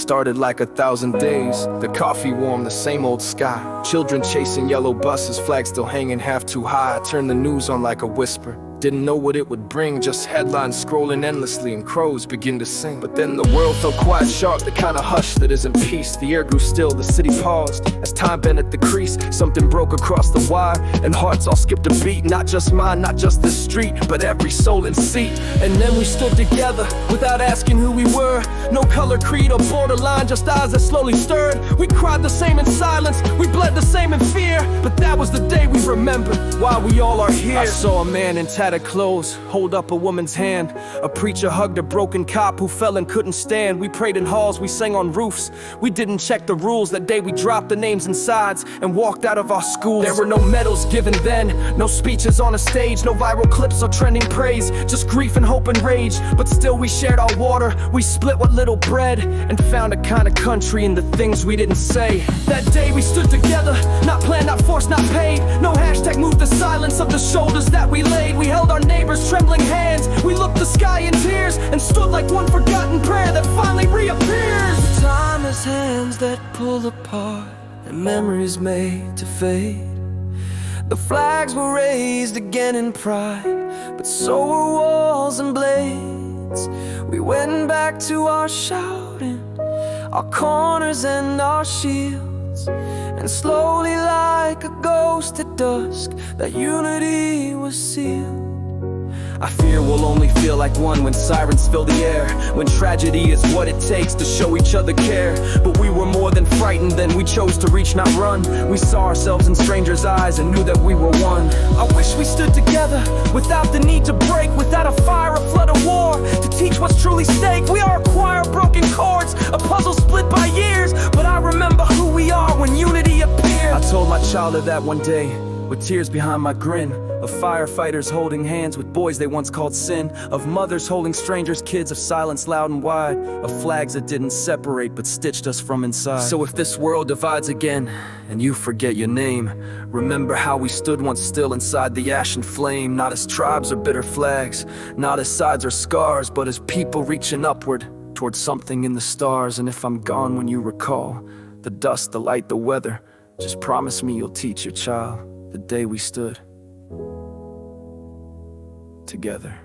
started like 1,000 days. The coffee warm, the same old sky. Children chasing yellow buses, flags still hanging half too high. I turned the news on like a whisper. Didn't know what it would bring, just headlines scrolling endlessly and crows begin to sing. But then the world fell quiet sharp, the kind of hush that isn't peace. The air grew still, the city paused, as time bent at the crease. Something broke across the wire, and hearts all skipped a beat. Not just mine, not just this street, but every soul in seat. And then we stood together, without asking who we were. No color, creed, or borderline, just eyes that slowly stirred. We cried the same in silence, we bled the same in fear. But that was the day we remember why we all are here. I saw a man in tattered clothes hold up a woman's hand. A preacher hugged a broken cop who fell and couldn't stand. We prayed in halls, we sang on roofs. We didn't check the rules. That day we dropped the names and sides and walked out of our schools. There were no medals given then, no speeches on a stage, no viral clips or trending praise, just grief and hope and rage. But still we shared our water, we split what little bread, and found a kind of country in the things we didn't say. That day we stood together, not planned, not forced, not paid. No hashtag moved the silence of the shoulders that we laid. We held our neighbors' trembling hands, we looked the sky in tears, and stood like one forgotten prayer that finally reappears. Time has hands that pull apart, and memories made to fade. The flags were raised again in pride, but so were walls and blades. We went back to our shouting, our corners and our shields, and slowly like a ghost at dusk, that unity was sealed. I fear we'll only feel like one when sirens fill the air, when tragedy is what it takes to show each other care. But we were more than frightened then, we chose to reach, not run. We saw ourselves in strangers' eyes and knew that we were one. I wish we stood together, without the need to break, without a fire, a flood of war, to teach what's truly stake. We are a choir of broken chords, a puzzle split by years, but I remember who we are when unity appeared. I told my child of that one day, with tears behind my grin, of firefighters holding hands with boys they once called sin, of mothers holding strangers' kids, of silence loud and wide, of flags that didn't separate but stitched us from inside. So if this world divides again, and you forget your name, remember how we stood once still inside the ash and flame. Not as tribes or bitter flags, not as sides or scars, but as people reaching upward towards something in the stars. And if I'm gone when you recall the dust, the light, the weather, just promise me you'll teach your child the day we stood together.